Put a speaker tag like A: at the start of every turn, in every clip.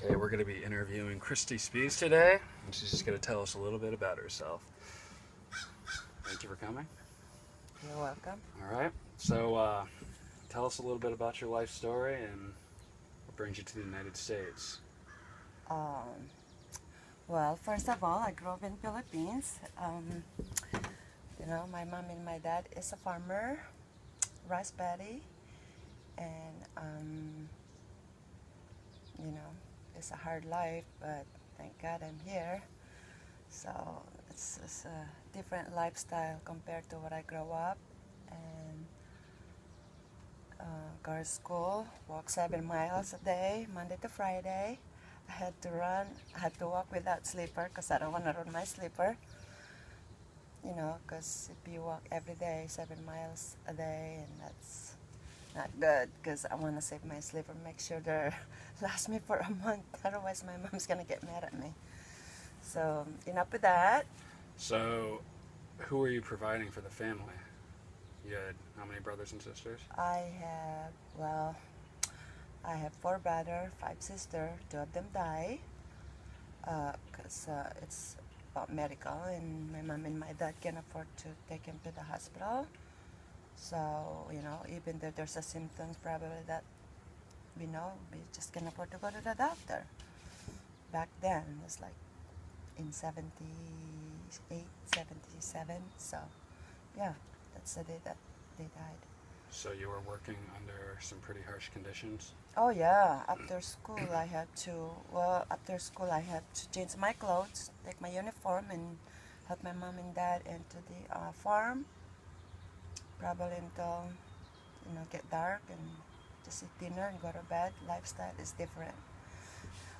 A: Okay, we're going to be interviewing Christy Spees today, and she's just going to tell us a little bit about herself. Thank you for coming.
B: You're welcome.
A: All right, so tell us a little bit about your life story and what brings you to the United States.
B: Um, well, first of all, I grew up in Philippines. My mom and my dad is a farmer, rice paddy, and it's a hard life, but thank God I'm here. So it's a different lifestyle compared to what I grew up, and go to school, walk 7 miles a day, Monday to Friday. I had to run, I had to walk without slipper because I don't want to run my slipper. Because if you walk every day, 7 miles a day, and that's not good because I want to save my slipper, make sure they last me for a month. Otherwise, my mom's going to get mad at me. So, enough with that.
A: So, who are you providing for the family? You had how many brothers and sisters?
B: I have 4 brothers, 5 sisters. 2 of them die because it's about medical, and my mom and my dad can afford to take him to the hospital. So, even though there's a symptoms probably that we just can't afford to go to the doctor. Back then, it was like in 78, 77. So, yeah, that's the day that they died.
A: So you were working under some pretty harsh conditions?
B: Oh yeah, after school I had to change my clothes, take my uniform, and help my mom and dad into the farm, probably until get dark, and just eat dinner and go to bed. Lifestyle is different.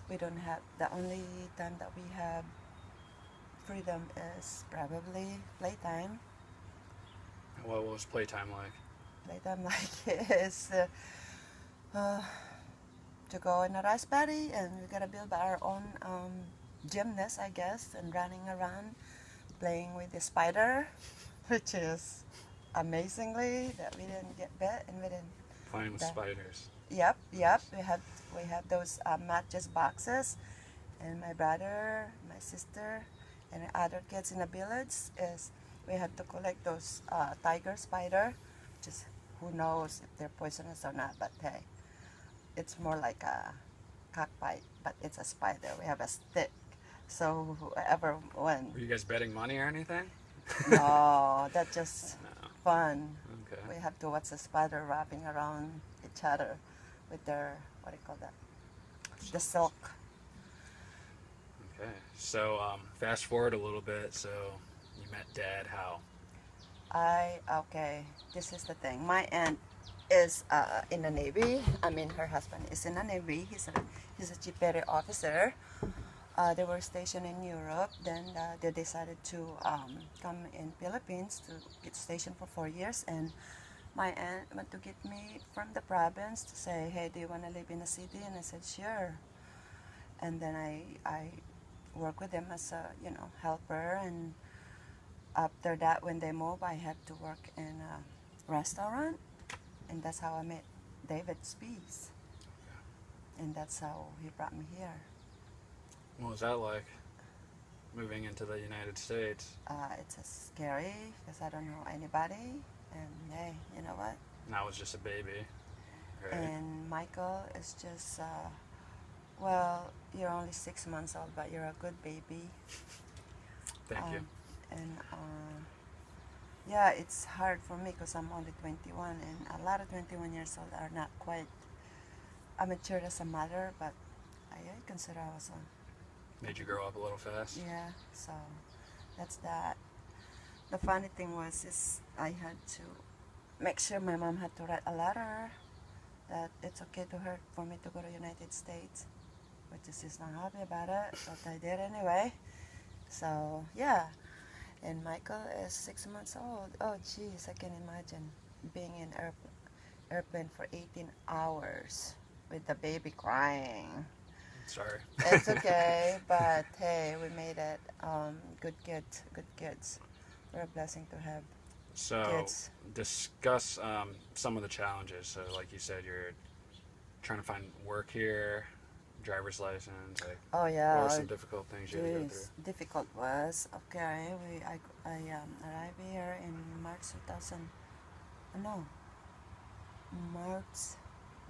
B: We don't have, the only time that we have freedom is probably playtime.
A: What was playtime like?
B: Playtime like is to go in a rice paddy, and we gotta build our own gymnast, I guess, and running around playing with the spider, which is amazingly that we didn't get bit, and we didn't.
A: Playing with spiders.
B: Yep. We have those mattress boxes, and my brother, my sister, and other kids in the village we had to collect those tiger spider, just who knows if they're poisonous or not, but hey, it's more like a cockbite, but it's a spider. We have a stick, so whoever wins.
A: Were you guys betting money or anything?
B: No, that's just
A: No.
B: fun.
A: Okay.
B: We have to watch the spider wrapping around each other with their, what do you call that? The silk.
A: Okay. So fast forward a little bit. So you met Dad how?
B: This is the thing. My aunt is in the Navy. I mean, her husband is in the Navy. He's a chief petty officer. They were stationed in Europe. Then they decided to come in Philippines to get stationed for 4 years. And my aunt went to get me from the province to say, hey, do you want to live in the city? And I said, sure. And then I worked with them as a helper. And after that, when they moved, I had to work in a restaurant. And that's how I met David Spees. And that's how he brought me here.
A: What was that like, moving into the United States?
B: It's scary because I don't know anybody. And hey, you know what?
A: And I was just a baby, right?
B: And Michael is just, you're only 6 months old, but you're a good baby.
A: Thank you.
B: And yeah, it's hard for me because I'm only 21, and a lot of 21 years old are not quite mature as a mother, but I consider I was
A: Made you grow up a little fast?
B: Yeah, so that's that. The funny thing is I had to make sure my mom had to write a letter that it's okay to her for me to go to United States, which she's not happy about it, but I did anyway. So yeah, and Michael is 6 months old. Oh geez, I can imagine being in airplane for 18 hours with the baby crying.
A: Sorry.
B: It's okay, but hey, we made it. Good kids. We're a blessing to have
A: So
B: kids.
A: discuss some of the challenges. So like you said, you're trying to find work here, driver's license? Like,
B: Oh
A: what
B: yeah,
A: were some difficult things you had to go through?
B: difficult was okay. I arrived here in March 2000. No, March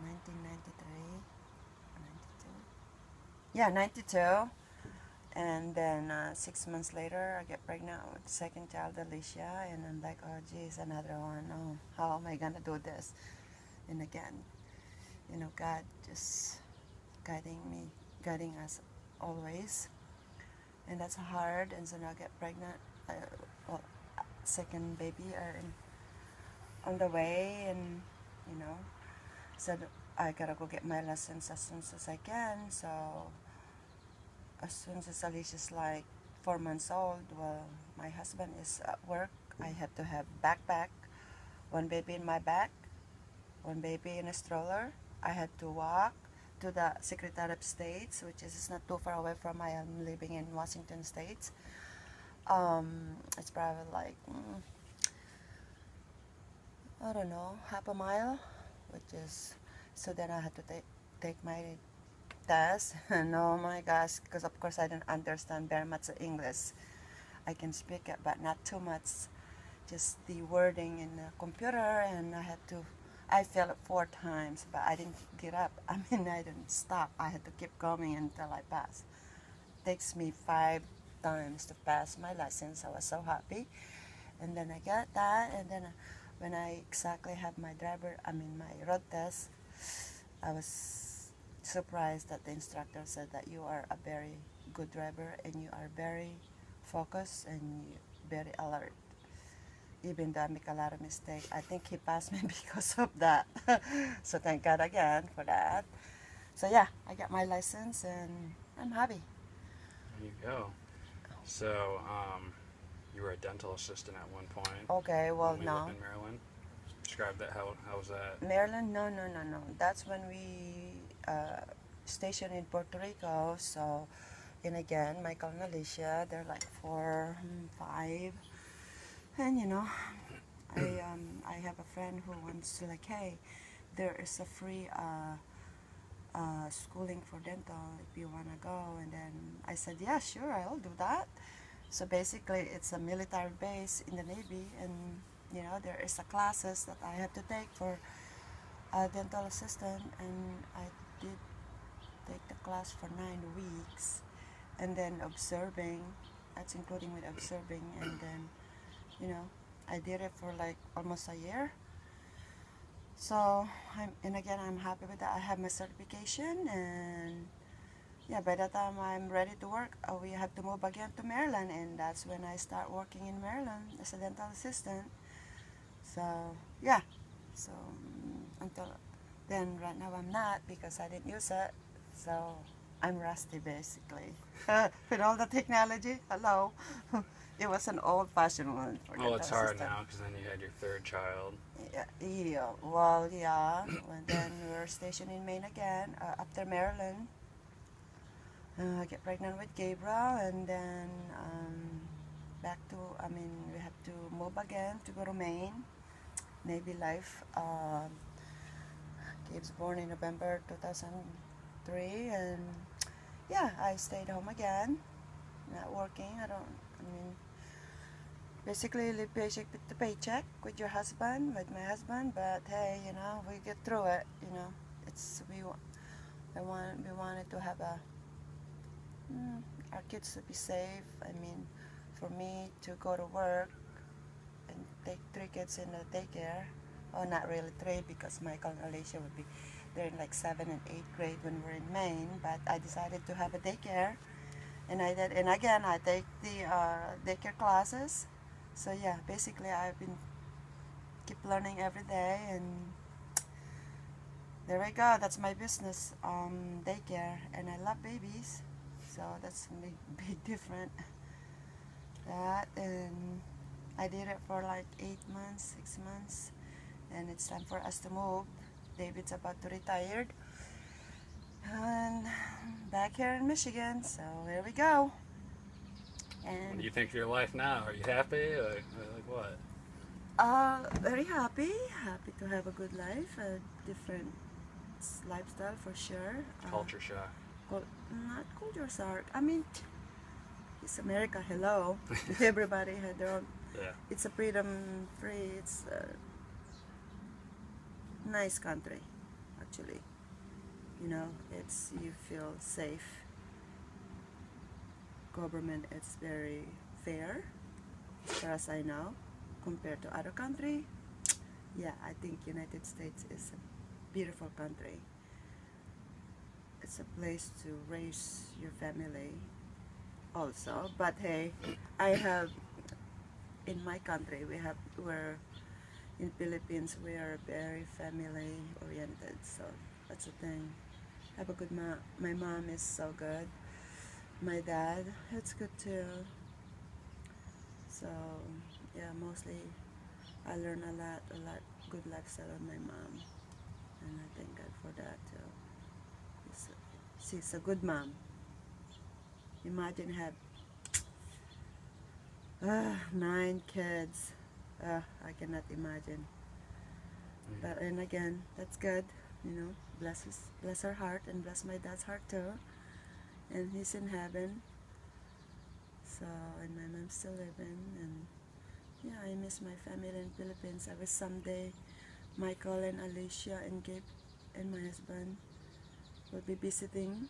B: 1993, 92. Yeah, 92. And then 6 months later, I get pregnant with the second child, Alicia, and I'm like, oh geez, another one. Oh, how am I gonna do this? And again, God just guiding me, guiding us always, and that's hard. And so now I get pregnant. Well, second baby are on the way, and said I gotta go get my lessons as soon as I can. So as soon as Alicia's like 4 months old, well, my husband is at work. I had to have backpack, one baby in my back, one baby in a stroller. I had to walk to the Secretary of States, which is not too far away from I am living in Washington State. It's probably like I don't know, half a mile, which is so then I had to take my test. And oh my gosh, because of course I didn't understand very much English. I can speak it, but not too much. Just the wording in the computer, and I failed it 4 times, but I didn't get up. I mean, I didn't stop. I had to keep going until I passed. Takes me 5 times to pass my license. I was so happy. And then I got that, and then when I exactly have my my road test, I was surprised that the instructor said that you are a very good driver and you are very focused and you very alert. Even though I make a lot of mistakes, I think he passed me because of that. So thank God again for that. So yeah, I got my license and I'm happy.
A: There you go. So, you were a dental assistant at one point.
B: Okay, well
A: when we
B: now.
A: lived in Maryland. Describe that. How was that?
B: Maryland? No. That's when we stationed in Puerto Rico. So, and again, Michael and Alicia, they're like 4, 5. And I have a friend who wants to like, hey, there is a free schooling for dental if you want to go. And then I said, yeah, sure, I'll do that. So basically, it's a military base in the Navy, and there is a classes that I have to take for a dental assistant, and I did take the class for 9 weeks, and then observing. That's including with observing, and then I did it for like almost a year. So I'm happy with that. I have my certification, and yeah, by the time I'm ready to work, we have to move again to Maryland, and that's when I start working in Maryland as a dental assistant. So yeah, so until then, right now I'm not because I didn't use it. So I'm rusty basically. With all the technology, hello. It was an old-fashioned one.
A: Oh, it's hard now because then you had your third child.
B: Yeah. Well, yeah. And then we were stationed in Maine again after Maryland. I get pregnant with Gabriel, and then we have to move again to go to Maine. Navy life. Gabe's born in November 2003, and yeah, I stayed home again, not working. Basically live paycheck to paycheck with your husband, with my husband, but hey, we get through it. We wanted to have our kids to be safe. For me to go to work and take 3 kids in the daycare. Oh, not really 3 because Michael and Alicia would be there in like 7th and 8th grade when we're in Maine. But I decided to have a daycare, and I did. And again, I take the daycare classes. So yeah, basically I've been keep learning every day, and there we go. That's my business, daycare, and I love babies, so that's a big different. That, and I did it for like 8 months, 6 months, and it's time for us to move. David's about to retire, and back here in Michigan. So here we go. And
A: what do you think of your life now? Are you happy? Like what?
B: Very happy to have a good life, a different lifestyle for sure.
A: Culture shock.
B: not culture shock. I mean, it's America. Hello, everybody had their own.
A: Yeah.
B: It's a freedom free. It's a nice country, actually. You know, it's you feel safe. Government is very fair, as far as I know, compared to other country. Yeah, I think United States is a beautiful country. It's a place to raise your family also. But hey, I have in my country in Philippines we are very family oriented. So that's the thing. Have a good mom. My mom is so good. My dad, it's good too. So yeah, mostly I learn a lot good lifestyle on my mom, and I thank God for that too. She's a good mom. Imagine have 9 kids. I cannot imagine. But and again, that's good. You know, bless her heart and bless my dad's heart too. And he's in heaven. So and my mom's still living, and yeah, I miss my family in Philippines. I wish someday Michael and Alicia and Gabe and my husband will be visiting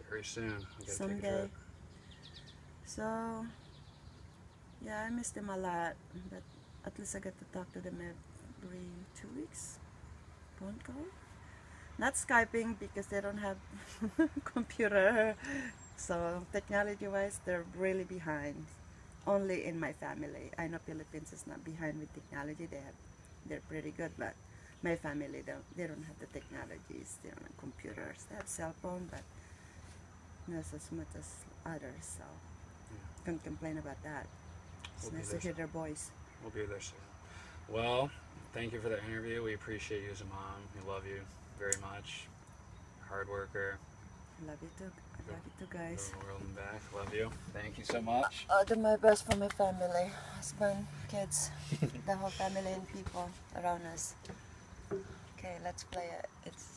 A: Very soon. I gotta take a
B: someday.
A: trip.
B: So yeah, I miss them a lot, but at least I get to talk to them every 2 weeks. Phone call. Not Skyping because they don't have computer. So technology wise, they're really behind. Only in my family. I know Philippines is not behind with technology. They're pretty good, but my family they don't have the technologies. They don't have computers. They have cell phone, but not as much as others. So can't complain about that. It's
A: We'll
B: nice
A: be
B: to
A: there
B: hear
A: soon.
B: their voice.
A: We'll be there soon. Well, thank you for the interview. We appreciate you as a mom. We love you very much. Hard worker.
B: I love you too. I love you too, guys.
A: Go the world and back. Love you. Thank you so much.
B: I'll do my best for my family, husband, kids, the whole family and people around us. Okay, let's play it. It's